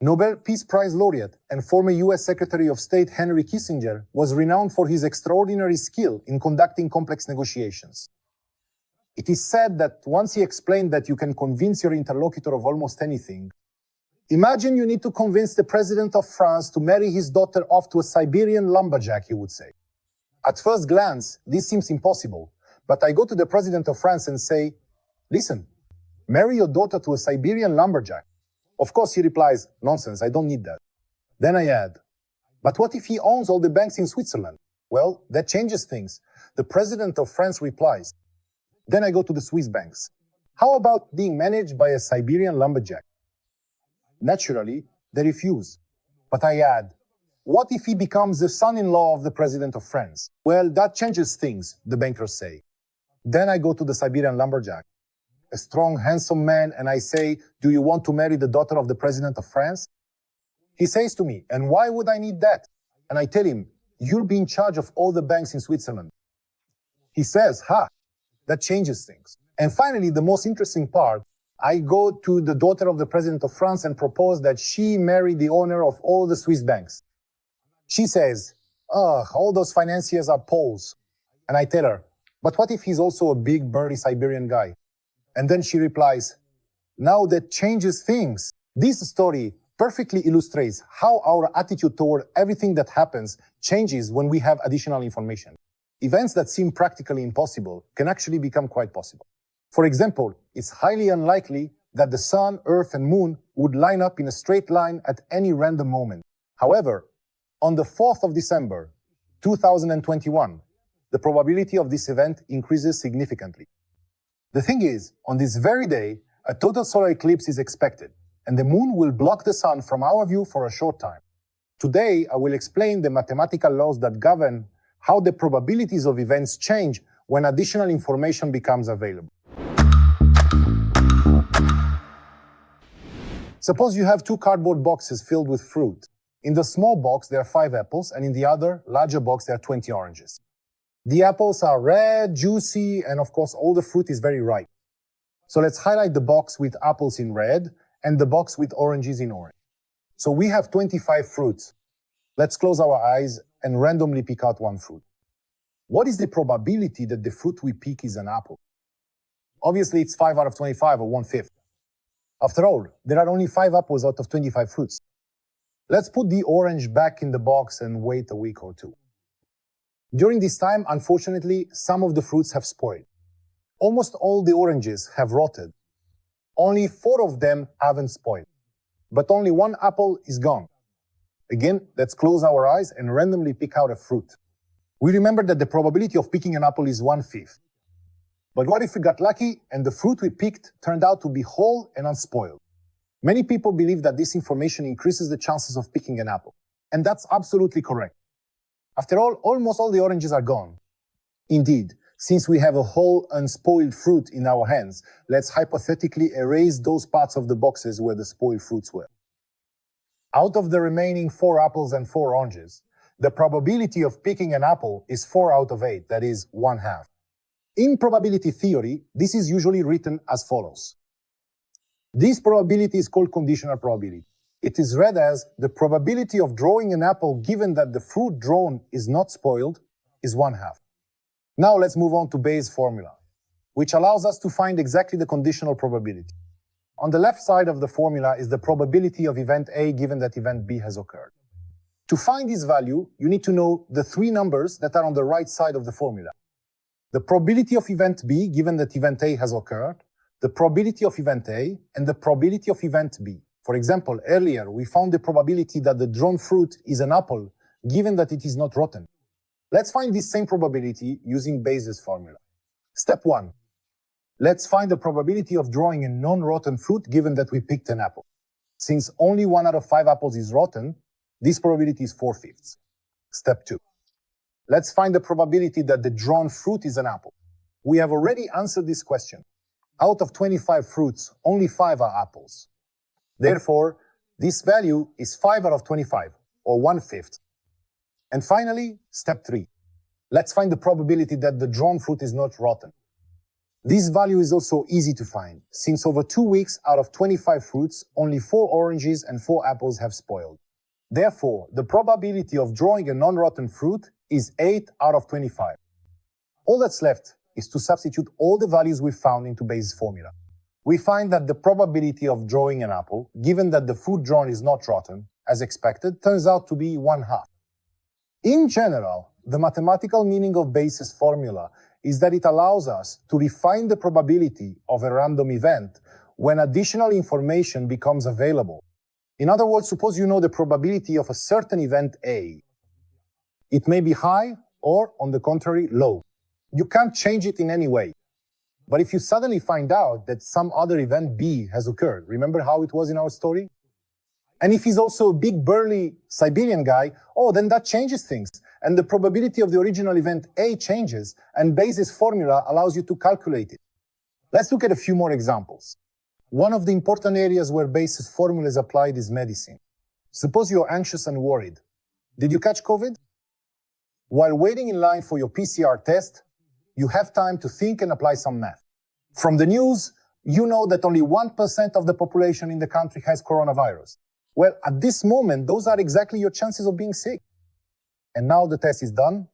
Nobel Peace Prize laureate and former US Secretary of State Henry Kissinger was renowned for his extraordinary skill in conducting complex negotiations. It is said that once he explained that you can convince your interlocutor of almost anything. Imagine you need to convince the president of France to marry his daughter off to a Siberian lumberjack, he would say. At first glance, this seems impossible, but I go to the president of France and say, listen, marry your daughter to a Siberian lumberjack. Of course, he replies, nonsense, I don't need that. Then I add, but what if he owns all the banks in Switzerland? Well, that changes things. The president of France replies. Then I go to the Swiss banks. How about being managed by a Siberian lumberjack? Naturally, they refuse. But I add, what if he becomes the son-in-law of the president of France? Well, that changes things, the bankers say. Then I go to the Siberian lumberjack, a strong, handsome man, and I say, do you want to marry the daughter of the president of France? He says to me, and why would I need that? And I tell him, you'll be in charge of all the banks in Switzerland. He says, that changes things. And finally, the most interesting part, I go to the daughter of the president of France and propose that she marry the owner of all the Swiss banks. She says, all those financiers are Poles. And I tell her, but what if he's also a big, burly Siberian guy? And then she replies, now that changes things. This story perfectly illustrates how our attitude toward everything that happens changes when we have additional information. Events that seem practically impossible can actually become quite possible. For example, it's highly unlikely that the sun, earth, and moon would line up in a straight line at any random moment. However, on the 4th of December, 2021, the probability of this event increases significantly. The thing is, on this very day, a total solar eclipse is expected, and the moon will block the sun from our view for a short time. Today, I will explain the mathematical laws that govern how the probabilities of events change when additional information becomes available. Suppose you have two cardboard boxes filled with fruit. In the small box, there are 5 apples, and in the other, larger box, there are 20 oranges. The apples are red, juicy, and of course, all the fruit is very ripe. So let's highlight the box with apples in red and the box with oranges in orange. So we have 25 fruits. Let's close our eyes and randomly pick out one fruit. What is the probability that the fruit we pick is an apple? Obviously, it's 5 out of 25, or 1/5. After all, there are only 5 apples out of 25 fruits. Let's put the orange back in the box and wait a week or two. During this time, unfortunately, some of the fruits have spoiled. Almost all the oranges have rotted. Only 4 of them haven't spoiled. But only 1 apple is gone. Again, let's close our eyes and randomly pick out a fruit. We remember that the probability of picking an apple is 1/5. But what if we got lucky and the fruit we picked turned out to be whole and unspoiled? Many people believe that this information increases the chances of picking an apple. And that's absolutely correct. After all, almost all the oranges are gone. Indeed, since we have a whole unspoiled fruit in our hands, let's hypothetically erase those parts of the boxes where the spoiled fruits were. Out of the remaining 4 apples and 4 oranges, the probability of picking an apple is 4 out of 8, that is 1/2. In probability theory, this is usually written as follows. This probability is called conditional probability. It is read as the probability of drawing an apple given that the fruit drawn is not spoiled is 1/2. Now let's move on to Bayes' formula, which allows us to find exactly the conditional probability. On the left side of the formula is the probability of event A given that event B has occurred. To find this value, you need to know the 3 numbers that are on the right side of the formula. The probability of event B given that event A has occurred, the probability of event A, and the probability of event B. For example, earlier we found the probability that the drawn fruit is an apple given that it is not rotten. Let's find this same probability using Bayes' formula. Step 1. Let's find the probability of drawing a non-rotten fruit given that we picked an apple. Since only 1 out of 5 apples is rotten, this probability is 4/5. Step 2. Let's find the probability that the drawn fruit is an apple. We have already answered this question. Out of 25 fruits, only 5 are apples. Therefore, this value is 5 out of 25, or 1/5. And finally, step 3. Let's find the probability that the drawn fruit is not rotten. This value is also easy to find, since over 2 weeks out of 25 fruits, only 4 oranges and 4 apples have spoiled. Therefore, the probability of drawing a non-rotten fruit is 8 out of 25. All that's left is to substitute all the values we found into Bayes' formula. We find that the probability of drawing an apple, given that the fruit drawn is not rotten, as expected, turns out to be 1/2. In general, the mathematical meaning of Bayes' formula is that it allows us to refine the probability of a random event when additional information becomes available. In other words, suppose you know the probability of a certain event A. It may be high or, on the contrary, low. You can't change it in any way. But if you suddenly find out that some other event B has occurred, remember how it was in our story? And if he's also a big burly Siberian guy, then that changes things. And the probability of the original event A changes, and Bayes' formula allows you to calculate it. Let's look at a few more examples. One of the important areas where Bayes' formula is applied is medicine. Suppose you're anxious and worried. Did you catch COVID? While waiting in line for your PCR test, you have time to think and apply some math. From the news, you know that only 1% of the population in the country has coronavirus. Well, at this moment, those are exactly your chances of being sick. And now the test is done,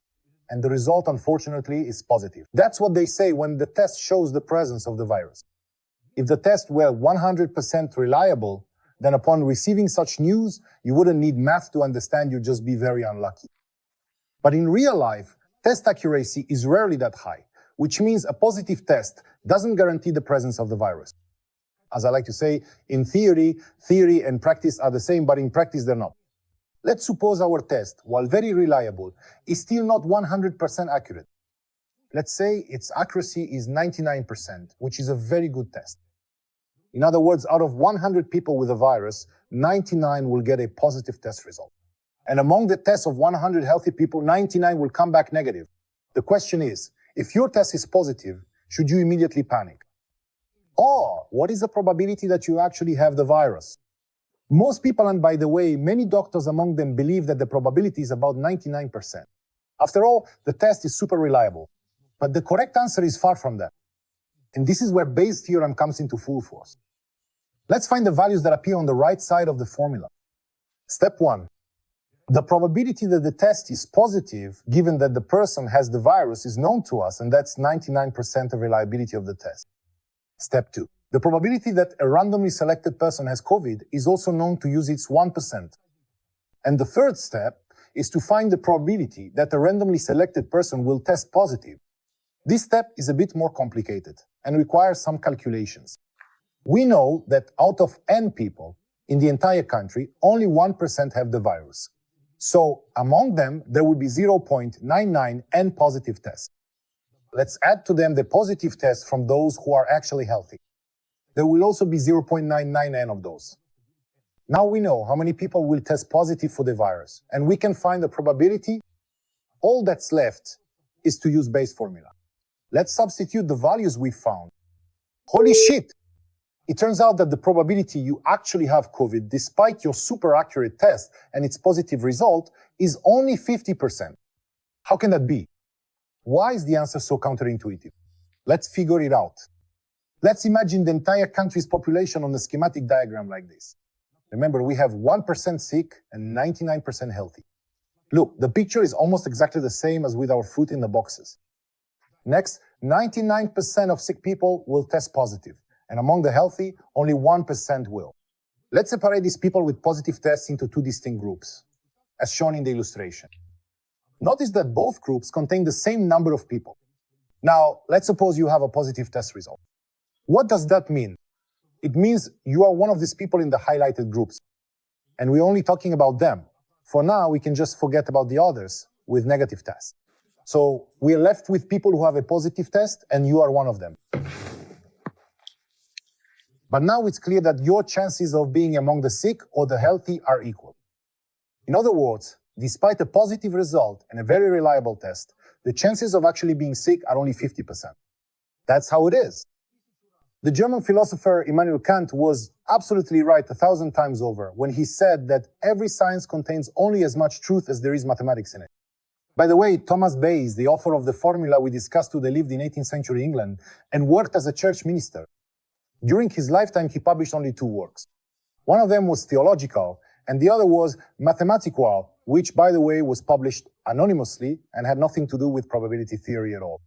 and the result, unfortunately, is positive. That's what they say when the test shows the presence of the virus. If the test were 100% reliable, then upon receiving such news, you wouldn't need math to understand you'd just be very unlucky. But in real life, test accuracy is rarely that high, which means a positive test doesn't guarantee the presence of the virus. As I like to say, in theory and practice are the same, but in practice they're not. Let's suppose our test, while very reliable, is still not 100% accurate. Let's say its accuracy is 99%, which is a very good test. In other words, out of 100 people with a virus, 99 will get a positive test result. And among the tests of 100 healthy people, 99 will come back negative. The question is, if your test is positive, should you immediately panic? Or what is the probability that you actually have the virus? Most people, and by the way, many doctors among them, believe that the probability is about 99%. After all, the test is super reliable. But the correct answer is far from that. And this is where Bayes' theorem comes into full force. Let's find the values that appear on the right side of the formula. Step 1. The probability that the test is positive, given that the person has the virus, is known to us, and that's 99% of reliability of the test. Step 2. The probability that a randomly selected person has COVID is also known to use its 1%. And the third step is to find the probability that a randomly selected person will test positive. This step is a bit more complicated and requires some calculations. We know that out of n people in the entire country, only 1% have the virus. So among them, there will be 0.99 n positive tests. Let's add to them the positive tests from those who are actually healthy. There will also be 0.99 n of those. Now we know how many people will test positive for the virus, and we can find the probability. All that's left is to use Bayes' formula. Let's substitute the values we found. Holy shit! It turns out that the probability you actually have COVID, despite your super accurate test and its positive result, is only 50%. How can that be? Why is the answer so counterintuitive? Let's figure it out. Let's imagine the entire country's population on a schematic diagram like this. Remember, we have 1% sick and 99% healthy. Look, the picture is almost exactly the same as with our fruit in the boxes. Next, 99% of sick people will test positive, and among the healthy, only 1% will. Let's separate these people with positive tests into two distinct groups, as shown in the illustration. Notice that both groups contain the same number of people. Now, let's suppose you have a positive test result. What does that mean? It means you are one of these people in the highlighted groups, and we're only talking about them. For now, we can just forget about the others with negative tests. So we're left with people who have a positive test, and you are one of them. But now it's clear that your chances of being among the sick or the healthy are equal. In other words, despite a positive result and a very reliable test, the chances of actually being sick are only 50%. That's how it is. The German philosopher Immanuel Kant was absolutely right 1,000 times over when he said that every science contains only as much truth as there is mathematics in it. By the way, Thomas Bayes, the author of the formula we discussed today, lived in 18th century England and worked as a church minister. During his lifetime, he published only 2 works. One of them was theological, and the other was mathematical, which, by the way, was published anonymously and had nothing to do with probability theory at all.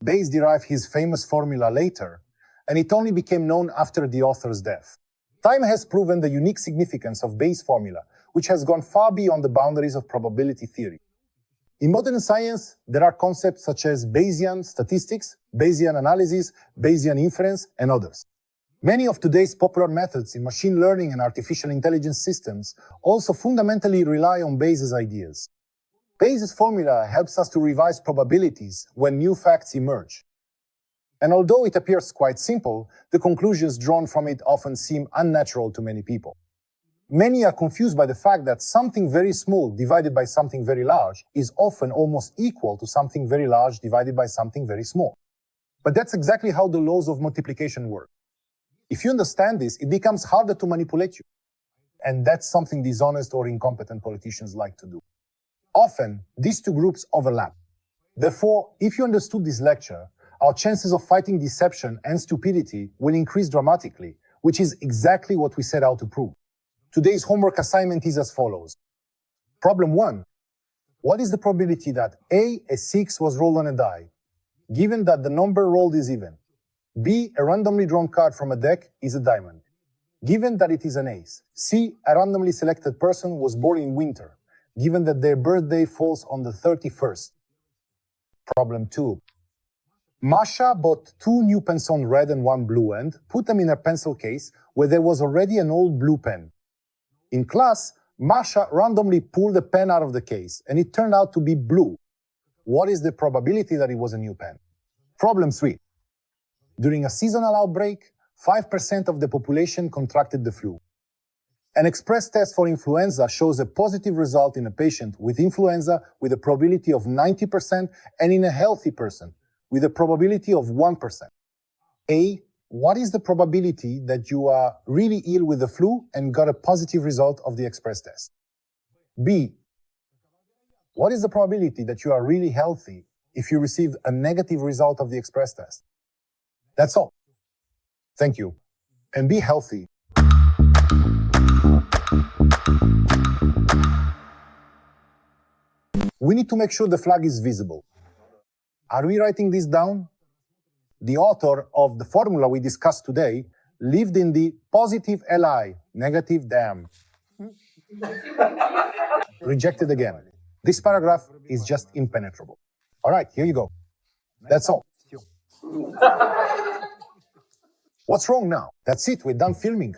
Bayes derived his famous formula later, and it only became known after the author's death. Time has proven the unique significance of Bayes' formula, which has gone far beyond the boundaries of probability theory. In modern science, there are concepts such as Bayesian statistics, Bayesian analysis, Bayesian inference, and others. Many of today's popular methods in machine learning and artificial intelligence systems also fundamentally rely on Bayes' ideas. Bayes' formula helps us to revise probabilities when new facts emerge. And although it appears quite simple, the conclusions drawn from it often seem unnatural to many people. Many are confused by the fact that something very small divided by something very large is often almost equal to something very large divided by something very small. But that's exactly how the laws of multiplication work. If you understand this, it becomes harder to manipulate you. And that's something dishonest or incompetent politicians like to do. Often, these two groups overlap. Therefore, if you understood this lecture, our chances of fighting deception and stupidity will increase dramatically, which is exactly what we set out to prove. Today's homework assignment is as follows. Problem 1. What is the probability that A 6 was rolled on a die, given that the number rolled is even? B, a randomly drawn card from a deck is a diamond, given that it is an ace. C, a randomly selected person was born in winter, given that their birthday falls on the 31st. Problem 2. Masha bought 2 new pens on red and 1 blue and put them in her pencil case where there was already an old blue pen. In class, Masha randomly pulled a pen out of the case and it turned out to be blue. What is the probability that it was a new pen? Problem 3. During a seasonal outbreak, 5% of the population contracted the flu. An express test for influenza shows a positive result in a patient with influenza with a probability of 90% and in a healthy person with a probability of 1%. A, what is the probability that you are really ill with the flu and got a positive result of the express test? B, what is the probability that you are really healthy if you received a negative result of the express test? That's all. Thank you. And be healthy. We need to make sure the flag is visible. Are we writing this down? The author of the formula we discussed today lived in the positive Li, negative damn. Rejected again. This paragraph is just impenetrable. All right, here you go. That's all. What's wrong now? That's it, we're done filming.